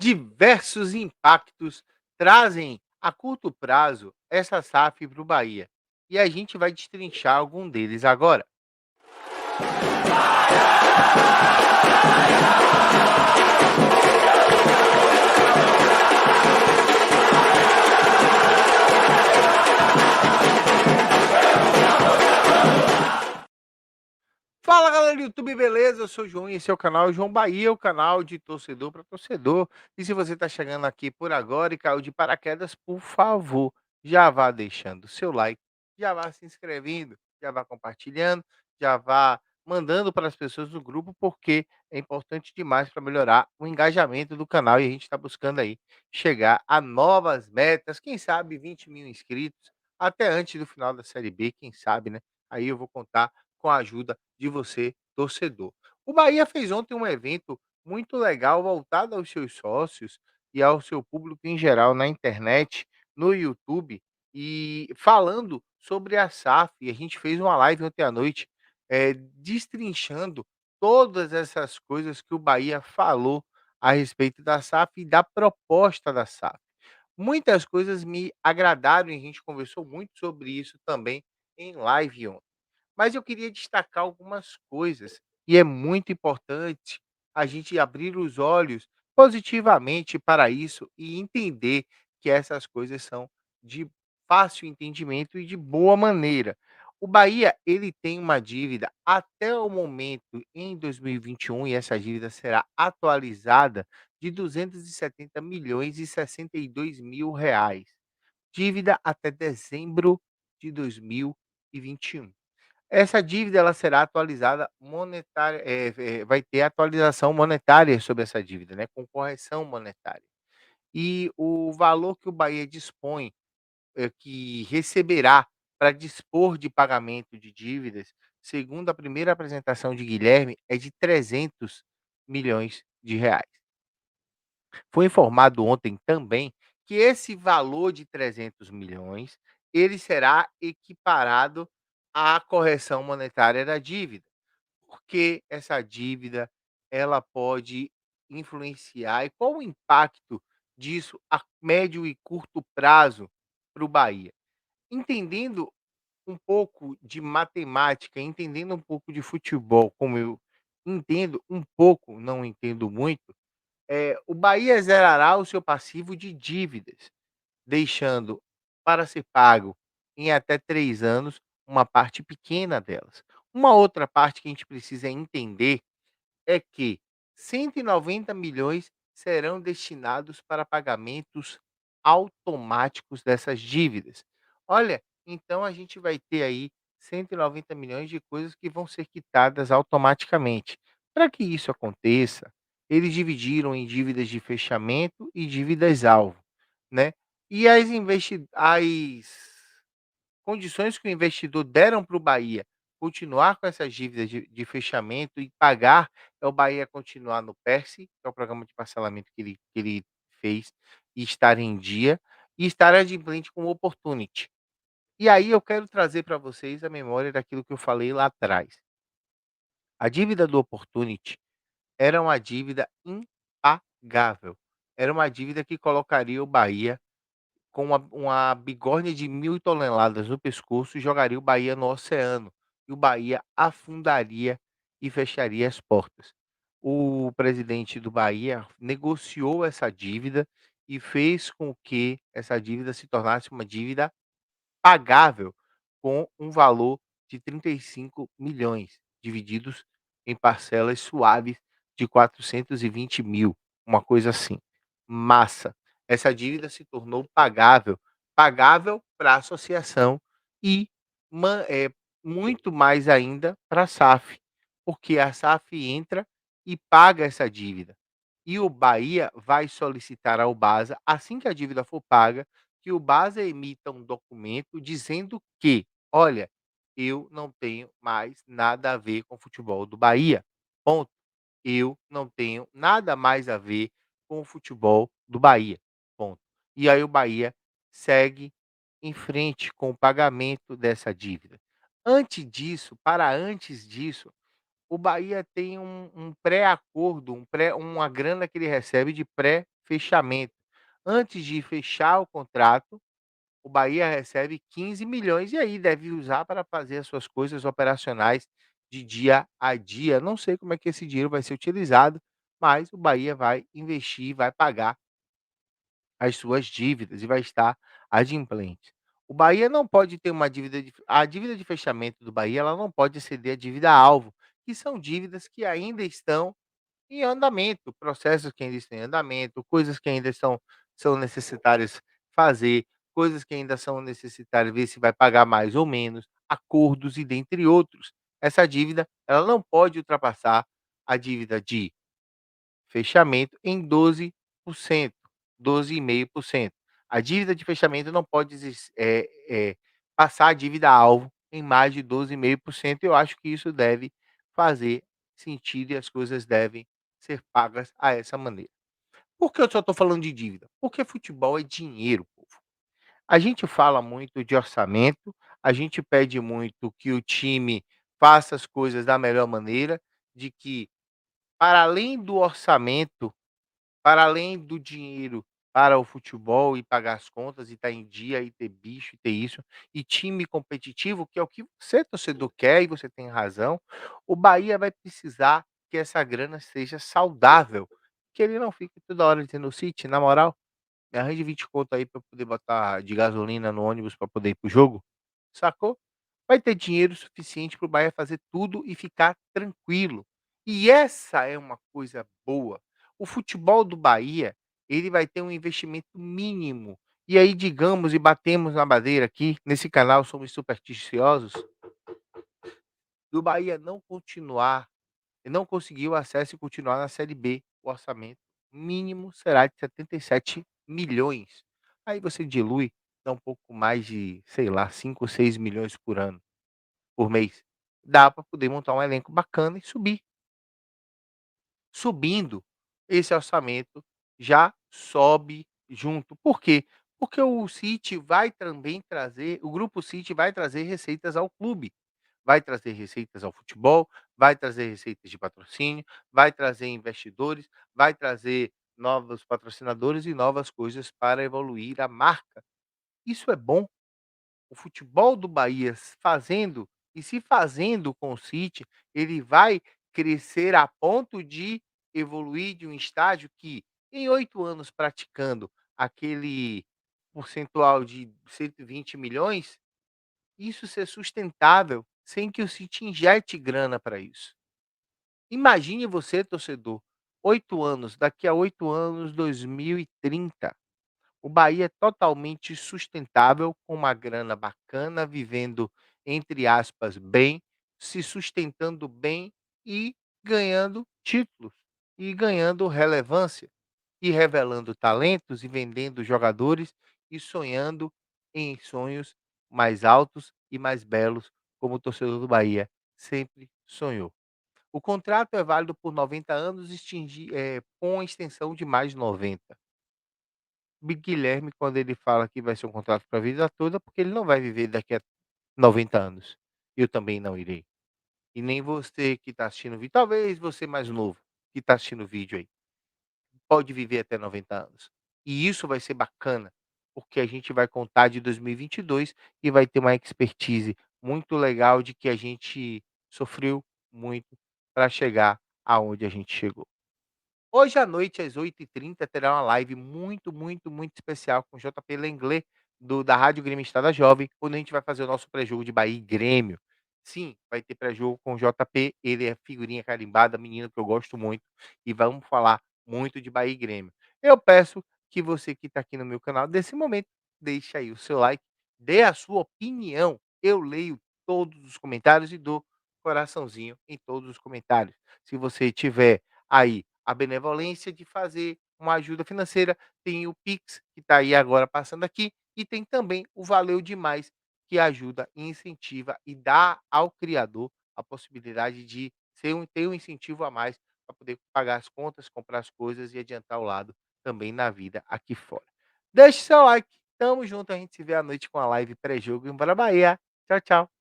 Diversos impactos trazem a curto prazo essa SAF para o Bahia. E a gente vai destrinchar algum deles agora. Fala galera do YouTube, beleza? Eu sou o João e esse é o canal João Bahia, o canal de torcedor para torcedor. E se você está chegando aqui por agora e caiu de paraquedas, por favor, já vá deixando o seu like, já vá se inscrevendo, já vá compartilhando, já vá mandando para as pessoas do grupo, porque é importante demais para melhorar o engajamento do canal e a gente está buscando aí chegar a novas metas, quem sabe 20 mil inscritos, até antes do final da Série B, quem sabe, né? Aí eu vou contar com a ajuda de você, torcedor. O Bahia fez ontem um evento muito legal voltado aos seus sócios e ao seu público em geral na internet, no YouTube, e falando sobre a SAF. E a gente fez uma live ontem à noite, destrinchando todas essas coisas que o Bahia falou a respeito da SAF e da proposta da SAF. Muitas coisas me agradaram e a gente conversou muito sobre isso também em live ontem. Mas eu queria destacar algumas coisas, e é muito importante a gente abrir os olhos positivamente para isso e entender que essas coisas são de fácil entendimento e de boa maneira. O Bahia, ele tem uma dívida até o momento em 2021 e essa dívida será atualizada de 270 milhões e 62 mil reais. Dívida até dezembro de 2021. Essa dívida ela será atualizada monetária, vai ter atualização monetária sobre essa dívida, né, com correção monetária. E o valor que o Bahia dispõe, que receberá para dispor de pagamento de dívidas, segundo a primeira apresentação de Guilherme, é de 300 milhões de reais. Foi informado ontem também que esse valor de 300 milhões, ele será equiparado à correção monetária da dívida, porque essa dívida ela pode influenciar e qual o impacto disso a médio e curto prazo para o Bahia. Entendendo um pouco de matemática, entendendo um pouco de futebol, como eu entendo um pouco, não entendo muito, o Bahia zerará o seu passivo de dívidas, deixando para ser pago em até 3 anos uma parte pequena delas. Uma outra parte que a gente precisa entender é que 190 milhões serão destinados para pagamentos automáticos dessas dívidas. Olha, então a gente vai ter aí 190 milhões de coisas que vão ser quitadas automaticamente. Para que isso aconteça, eles dividiram em dívidas de fechamento e dívidas-alvo, né? E as condições que o investidor deram para o Bahia continuar com essas dívidas de fechamento e pagar, é o Bahia continuar no PERSE, que é o programa de parcelamento que ele fez, e estar em dia, e estar adimplente com o Opportunity. E aí eu quero trazer para vocês a memória daquilo que eu falei lá atrás. A dívida do Opportunity era uma dívida impagável, era uma dívida que colocaria o Bahia com uma bigorna de 1.000 toneladas no pescoço e jogaria o Bahia no oceano, e o Bahia afundaria e fecharia as portas. O presidente do Bahia negociou essa dívida e fez com que essa dívida se tornasse uma dívida pagável, com um valor de 35 milhões, divididos em parcelas suaves de 420 mil, uma coisa assim. Massa. Essa dívida se tornou pagável, pagável para a associação e muito mais ainda para a SAF, porque a SAF entra e paga essa dívida. E o Bahia vai solicitar ao BASA, assim que a dívida for paga, que o BASA emita um documento dizendo que, olha, eu não tenho mais nada a ver com o futebol do Bahia. Ponto. Eu não tenho nada mais a ver com o futebol do Bahia. Ponto. E aí o Bahia segue em frente com o pagamento dessa dívida. Antes disso, o Bahia tem um pré-acordo, uma grana que ele recebe de fechamento. Antes de fechar o contrato, o Bahia recebe 15 milhões e aí deve usar para fazer as suas coisas operacionais de dia a dia. Não sei como é que esse dinheiro vai ser utilizado, mas o Bahia vai investir, vai pagar as suas dívidas e vai estar adimplente. O Bahia não pode ter uma dívida de a dívida de fechamento do Bahia, ela não pode exceder a dívida alvo, que são dívidas que ainda estão em andamento, processos que ainda estão em andamento, coisas que ainda são necessárias fazer, coisas que ainda são necessárias ver se vai pagar mais ou menos, acordos e dentre outros. Essa dívida, ela não pode ultrapassar a dívida de fechamento em 12%, 12,5%. A dívida de fechamento não pode passar a dívida-alvo em mais de 12,5%. Eu acho que isso deve fazer sentido e as coisas devem ser pagas a essa maneira. Por que eu só estou falando de dívida? Porque futebol é dinheiro, povo. A gente fala muito de orçamento, a gente pede muito que o time faça as coisas da melhor maneira, de que, para além do orçamento, para além do dinheiro para o futebol e pagar as contas e estar em dia e ter bicho e ter isso, e time competitivo, que é o que você torcedor quer e você tem razão, o Bahia vai precisar que essa grana seja saudável, que ele não fique toda hora dizendo: "City, na moral, me arranje 20 conto aí para poder botar de gasolina no ônibus para poder ir para o jogo", sacou? Vai ter dinheiro suficiente para o Bahia fazer tudo e ficar tranquilo. E essa é uma coisa boa. O futebol do Bahia, ele vai ter um investimento mínimo. E aí, digamos, e batemos na madeira aqui, nesse canal somos supersticiosos, do Bahia não continuar, não conseguir o acesso e continuar na Série B. O orçamento mínimo será de 77 milhões. Aí você dilui, dá um pouco mais de, sei lá, 5 ou 6 milhões por ano. Por mês. Dá para poder montar um elenco bacana e subir. Subindo, esse orçamento já sobe junto. Por quê? Porque o City vai também trazer o grupo City vai trazer receitas ao clube, vai trazer receitas ao futebol, vai trazer receitas de patrocínio, vai trazer investidores, vai trazer novos patrocinadores e novas coisas para evoluir a marca. Isso é bom. O futebol do Bahia se fazendo com o City, ele vai crescer a ponto de evoluir de um estádio que, em 8 anos praticando aquele percentual de 120 milhões, isso ser sustentável sem que o City injete grana para isso. Imagine você, torcedor, 8 anos, daqui a 8 anos, 2030. O Bahia é totalmente sustentável, com uma grana bacana, vivendo, entre aspas, bem, se sustentando bem e ganhando títulos, e ganhando relevância, e revelando talentos, e vendendo jogadores, e sonhando em sonhos mais altos e mais belos, como o torcedor do Bahia sempre sonhou. O contrato é válido por 90 anos, com extensão de mais 90. Guilherme, quando ele fala que vai ser um contrato para a vida toda, porque ele não vai viver daqui a 90 anos. Eu também não irei. E nem você que está assistindo o vídeo, talvez você mais novo, que está assistindo o vídeo aí, pode viver até 90 anos. E isso vai ser bacana, porque a gente vai contar de 2022 e vai ter uma expertise muito legal de que a gente sofreu muito para chegar aonde a gente chegou. Hoje à noite, às 8h30, terá uma live muito, muito, muito especial com o JP Lenglé, da Rádio Grêmio Estada Jovem, quando a gente vai fazer o nosso pré-jogo de Bahia e Grêmio. Sim, vai ter pré-jogo com o JP, ele é figurinha carimbada, menino que eu gosto muito, e vamos falar muito de Bahia e Grêmio. Eu peço que você que está aqui no meu canal, nesse momento, deixe aí o seu like, dê a sua opinião. Eu leio todos os comentários e dou coraçãozinho em todos os comentários. Se você tiver aí a benevolência de fazer uma ajuda financeira, tem o Pix, que está aí agora passando aqui, e tem também o Valeu Demais, que ajuda, incentiva e dá ao criador a possibilidade de ter um incentivo a mais para poder pagar as contas, comprar as coisas e adiantar o lado também na vida aqui fora. Deixe seu like, tamo junto, a gente se vê à noite com a live pré-jogo e bora Bahia. Tchau, tchau.